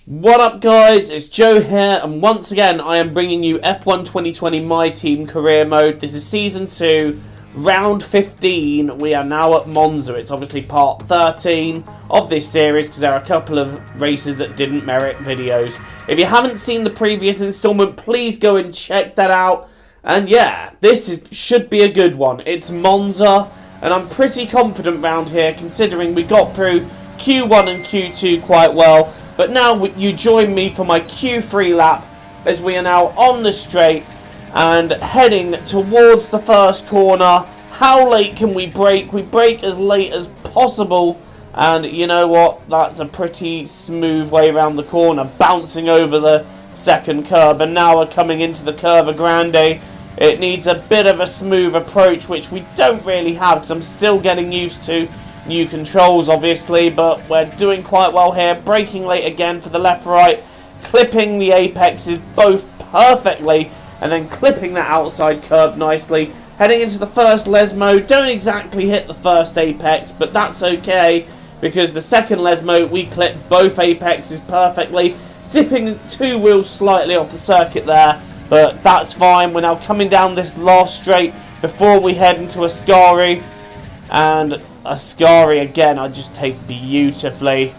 What up guys, it's Joe here, and once again I am bringing you F1 2020 My Team Career Mode. This is Season 2, Round 15. We are now at Monza. It's obviously part 13 of this series because there are a couple of races that didn't merit videos. If you haven't seen the previous installment, please go and check that out. And yeah, should be a good one. It's Monza, and I'm pretty confident round here considering we got through Q1 and Q2 quite well. But now you join me for my Q3 lap as we are now on the straight and heading towards the first corner. How late can we brake? We brake as late as possible, and you know what? That's a pretty smooth way around the corner, bouncing over the second curb, and now we're coming into the Curva Grande. It needs a bit of a smooth approach, which we don't really have because I'm still getting used to new controls obviously, but we're doing quite well here. Braking late again for the left-right, clipping the apexes both perfectly, and then clipping that outside curb nicely. Heading into the first Lesmo, don't exactly hit the first apex, but that's okay, because the second Lesmo we clip both apexes perfectly, dipping two wheels slightly off the circuit there, but that's fine. We're now coming down this last straight before we head into Ascari, and Ascari again I just take beautifully,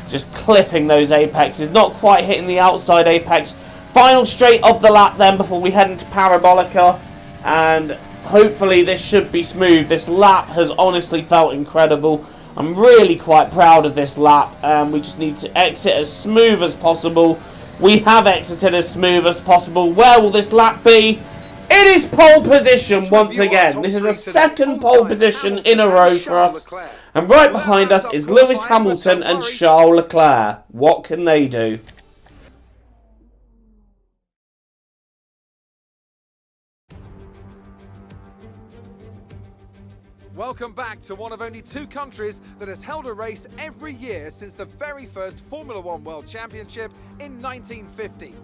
just clipping those apexes, not quite hitting the outside apex. Final straight of the lap then before we head into Parabolica, and hopefully this should be smooth. This lap has honestly felt incredible. I'm really quite proud of this lap, and we just need to exit as smooth as possible. We have exited as smooth as possible. Where will this lap be? It is pole position once again. This is a second pole position in a row for us. And right behind us is Lewis Hamilton and Charles Leclerc. What can they do? Welcome back to one of only two countries that has held a race every year since the very first Formula One World Championship in 1950.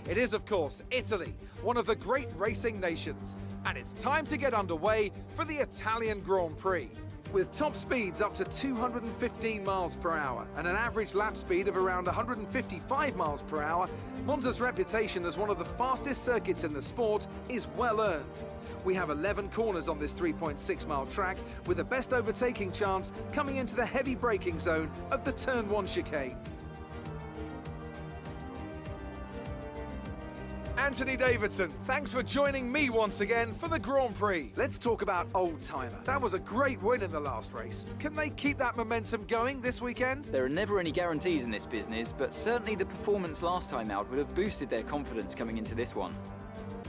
It is, of course, Italy, one of the great racing nations, and it's time to get underway for the Italian Grand Prix. With top speeds up to 215 miles per hour and an average lap speed of around 155 miles per hour, Monza's reputation as one of the fastest circuits in the sport is well earned. We have 11 corners on this 3.6-mile track, with the best overtaking chance coming into the heavy braking zone of the Turn 1 chicane. Anthony Davidson, thanks for joining me once again for the Grand Prix. Let's talk about Old Timer. That was a great win in the last race. Can they keep that momentum going this weekend? There are never any guarantees in this business, but certainly the performance last time out would have boosted their confidence coming into this one.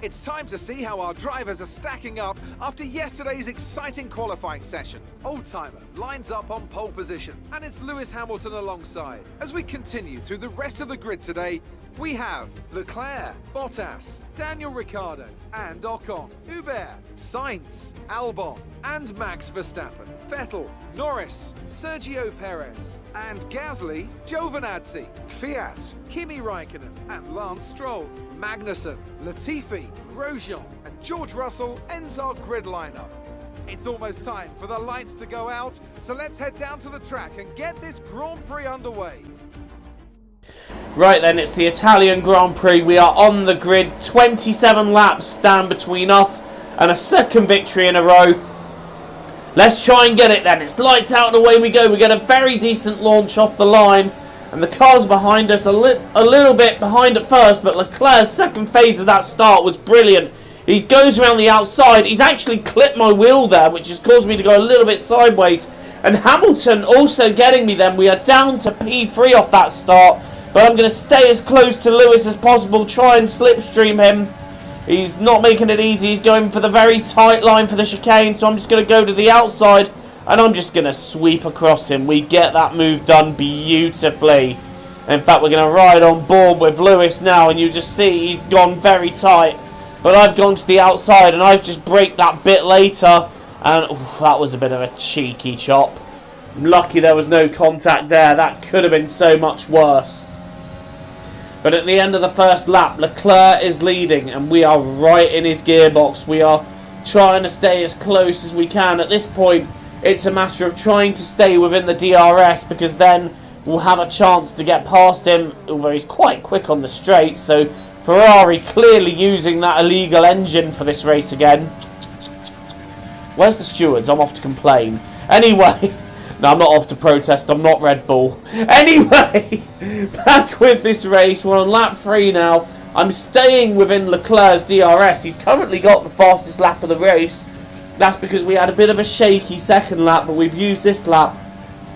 It's time to see how our drivers are stacking up after yesterday's exciting qualifying session. Old Timer lines up on pole position, and it's Lewis Hamilton alongside. As we continue through the rest of the grid today, we have Leclerc, Bottas, Daniel Ricciardo, and Ocon, Hubert, Sainz, Albon, and Max Verstappen, Vettel, Norris, Sergio Perez, and Gasly, Giovinazzi, Kvyat, Kimi Raikkonen, and Lance Stroll. Magnussen, Latifi, Grosjean, and George Russell ends our grid lineup. It's almost time for the lights to go out, so let's head down to the track and get this Grand Prix underway. Right then, it's the Italian Grand Prix. We are on the grid. 27 laps stand between us and a second victory in a row. Let's try and get it then. It's lights out and away we go. We get a very decent launch off the line, and the cars behind us a little bit behind at first, but Leclerc's second phase of that start was brilliant. He goes around the outside. He's actually clipped my wheel there, which has caused me to go a little bit sideways. And Hamilton also getting me then. We are down to P3 off that start, but I'm going to stay as close to Lewis as possible, try and slipstream him. He's not making it easy. He's going for the very tight line for the chicane, so I'm just going to go to the outside, and I'm just going to sweep across him. We get that move done beautifully. In fact, we're going to ride on board with Lewis now, and you just see he's gone very tight. But I've gone to the outside, and I've just braked that bit later, and oof, that was a bit of a cheeky chop. I'm lucky there was no contact there. That could have been so much worse. But at the end of the first lap, Leclerc is leading, and we are right in his gearbox. We are trying to stay as close as we can. At this point, it's a matter of trying to stay within the DRS, because then will have a chance to get past him, although he's quite quick on the straight. So Ferrari clearly using that illegal engine for this race again. Where's the stewards? I'm off to complain. Anyway, no, I'm not off to protest. I'm not Red Bull. Anyway, back with this race. We're on lap 3 now. I'm staying within Leclerc's DRS. He's currently got the fastest lap of the race. That's because we had a bit of a shaky second lap, but we've used this lap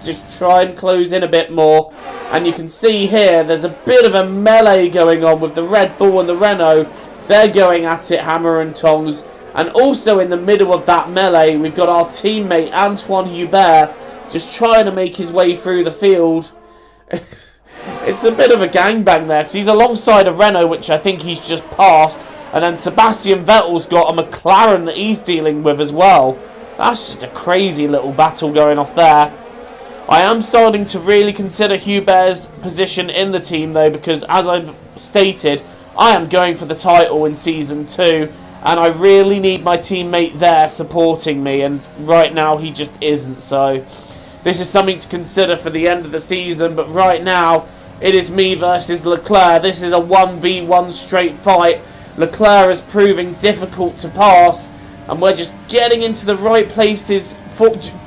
to just try and close in a bit more. And you can see here, there's a bit of a melee going on with the Red Bull and the Renault. They're going at it hammer and tongs. And also in the middle of that melee, we've got our teammate Antoine Hubert just trying to make his way through the field. It's a bit of a gangbang there, because he's alongside a Renault, which I think he's just passed. And then Sebastian Vettel's got a McLaren that he's dealing with as well. That's just a crazy little battle going off there. I am starting to really consider Hubert's position in the team, though, because as I've stated, I am going for the title in Season 2. And I really need my teammate there supporting me. And right now, he just isn't. So this is something to consider for the end of the season. But right now, it is me versus Leclerc. This is a 1v1 straight fight. Leclerc is proving difficult to pass. And we're just getting into the right places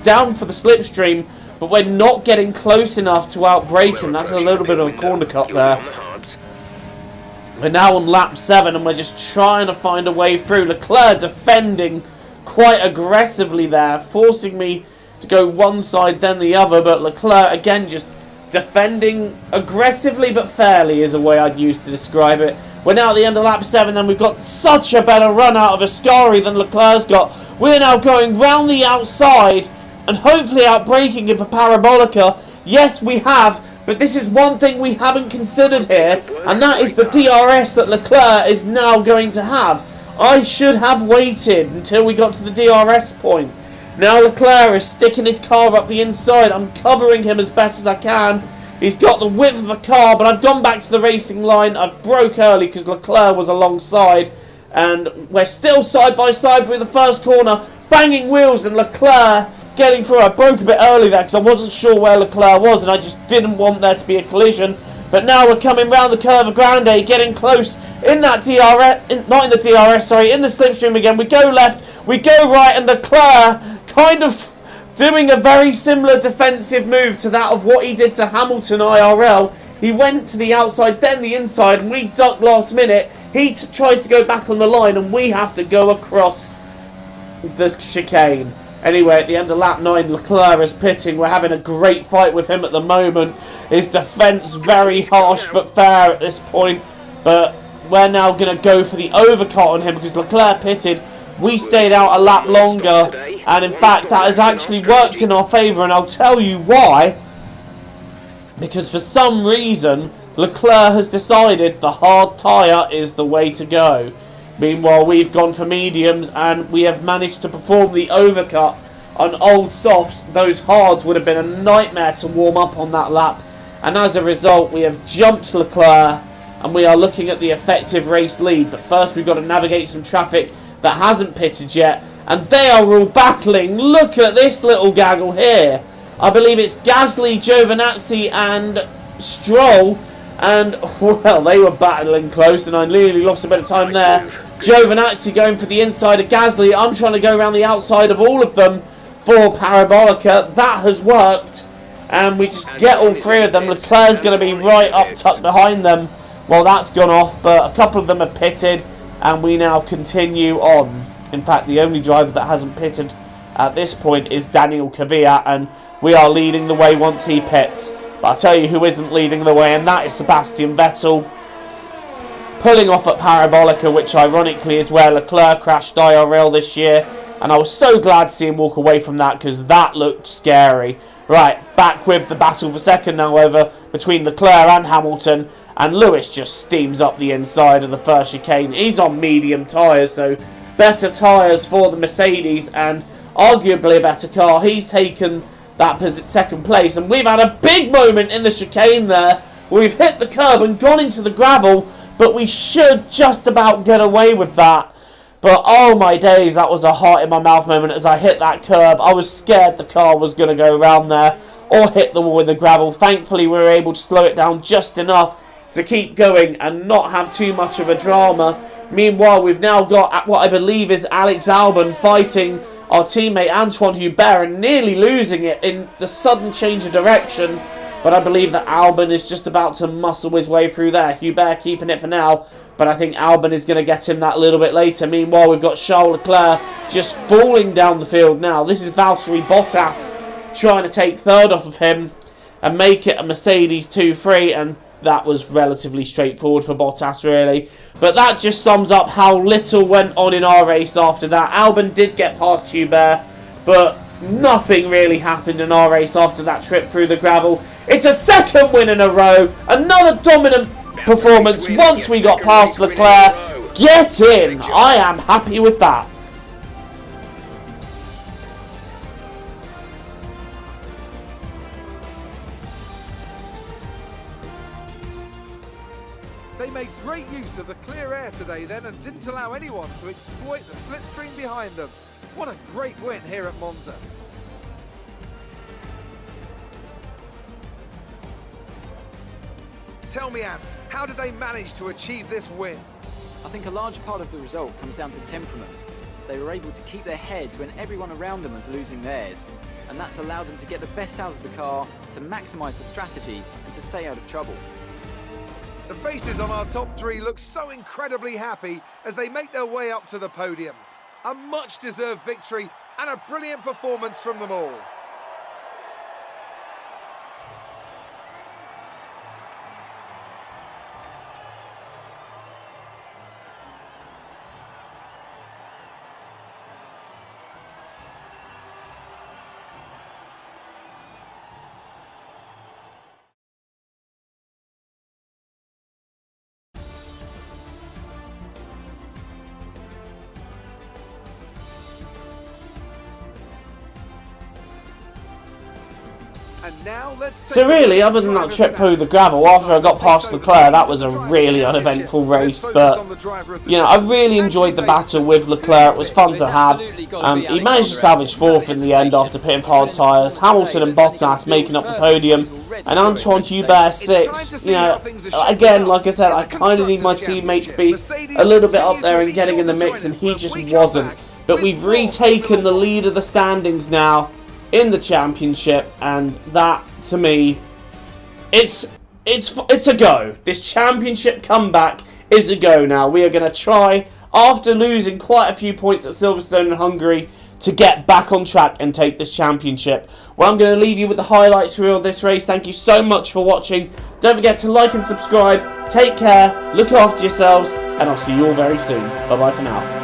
down for the slipstream. But we're not getting close enough to outbrake him. That's a little bit of a corner cut there. We're now on lap 7 and we're just trying to find a way through. Leclerc defending quite aggressively there, forcing me to go one side then the other. But Leclerc again just defending aggressively but fairly is a way I'd use to describe it. We're now at the end of lap 7 and we've got such a better run out of Ascari than Leclerc's got. We're now going round the outside and hopefully outbraking him for Parabolica. Yes, we have. But this is one thing we haven't considered here, and that is the DRS that Leclerc is now going to have. I should have waited until we got to the DRS point. Now Leclerc is sticking his car up the inside. I'm covering him as best as I can. He's got the width of a car, but I've gone back to the racing line. I broke early because Leclerc was alongside, and we're still side by side through the first corner, banging wheels, and Leclerc getting through. I broke a bit early there because I wasn't sure where Leclerc was and I just didn't want there to be a collision. But now we're coming round the curve of Grande, getting close in that DRS, not in the DRS, sorry, in the slipstream again. We go left, we go right, and Leclerc kind of doing a very similar defensive move to that of what he did to Hamilton IRL. He went to the outside, then the inside, and we ducked last minute. He tries to go back on the line and we have to go across the chicane. Anyway, at the end of lap 9, Leclerc is pitting. We're having a great fight with him at the moment. His defence very harsh but fair at this point. But we're now going to go for the overcut on him because Leclerc pitted. We stayed out a lap longer. And in fact, that has actually worked in our favour. And I'll tell you why. Because for some reason, Leclerc has decided the hard tyre is the way to go. Meanwhile, we've gone for mediums and we have managed to perform the overcut on old softs. Those hards would have been a nightmare to warm up on that lap. And as a result, we have jumped Leclerc and we are looking at the effective race lead. But first, we've got to navigate some traffic that hasn't pitted yet. And they are all battling. Look at this little gaggle here. I believe it's Gasly, Giovinazzi and Stroll. And, well, they were battling close and I nearly lost a bit of time there. Giovinazzi going for the inside of Gasly. I'm trying to go around the outside of all of them for Parabolica. That has worked. And we just get all three of them. Leclerc's going to be right up tucked behind them. Well, that's gone off, but a couple of them have pitted. And we now continue on. In fact, the only driver that hasn't pitted at this point is Daniel Kvyat. And we are leading the way once he pits. But I'll tell you who isn't leading the way, and that is Sebastian Vettel. Pulling off at Parabolica, which ironically is where Leclerc crashed IRL this year. And I was so glad to see him walk away from that, because that looked scary. Right, back with the battle for second now over between Leclerc and Hamilton. And Lewis just steams up the inside of the first chicane. He's on medium tyres, so better tyres for the Mercedes, and arguably a better car. He's taken that second place, and we've had a big moment in the chicane there where we've hit the curb and gone into the gravel, but we should just about get away with that. But oh my days, that was a heart in my mouth moment as I hit that curb. I was scared the car was going to go around there. or hit the wall in the gravel. Thankfully, we were able to slow it down just enough to keep going and not have too much of a drama. Meanwhile, we've now got what I believe is Alex Albon fighting our teammate Antoine Hubert and nearly losing it in the sudden change of direction. But I believe that Albon is just about to muscle his way through there. Hubert keeping it for now, but I think Albon is going to get him that little bit later. Meanwhile, we've got Charles Leclerc just falling down the field now. This is Valtteri Bottas trying to take third off of him and make it a Mercedes 2-3, and that was relatively straightforward for Bottas, really. But that just sums up how little went on in our race after that. Albon did get past Hubert, but nothing really happened in our race after that trip through the gravel. It's a second win in a row. Another dominant performance once we got past Leclerc. Get in. I am happy with that. They made great use of the clear air today then and didn't allow anyone to exploit the slipstream behind them. What a great win here at Monza. Tell me, Ant, how did they manage to achieve this win? I think a large part of the result comes down to temperament. They were able to keep their heads when everyone around them was losing theirs, and that's allowed them to get the best out of the car, to maximise the strategy, and to stay out of trouble. The faces on our top three look so incredibly happy as they make their way up to the podium. A much-deserved victory and a brilliant performance from them all. And now so really, other than that trip through the gravel, after I got past Leclerc, that was a really uneventful race. But, you know, I really enjoyed the battle with Leclerc. It was fun to have. He managed to salvage fourth in the end after pitting for hard tyres. Hamilton and Bottas making up the podium. And Antoine Hubert sixth. You know, again, like I said, I kind of need my teammate to be a little bit up there and getting in the mix, and he just wasn't. But we've retaken the lead of the standings now in the championship, and that, to me, it's a go. This championship comeback is a go now. We are going to try, after losing quite a few points at Silverstone and Hungary, to get back on track and take this championship. Well, I'm going to leave you with the highlights reel of this race. Thank you so much for watching. Don't forget to like and subscribe. Take care, look after yourselves, and I'll see you all very soon. Bye-bye for now.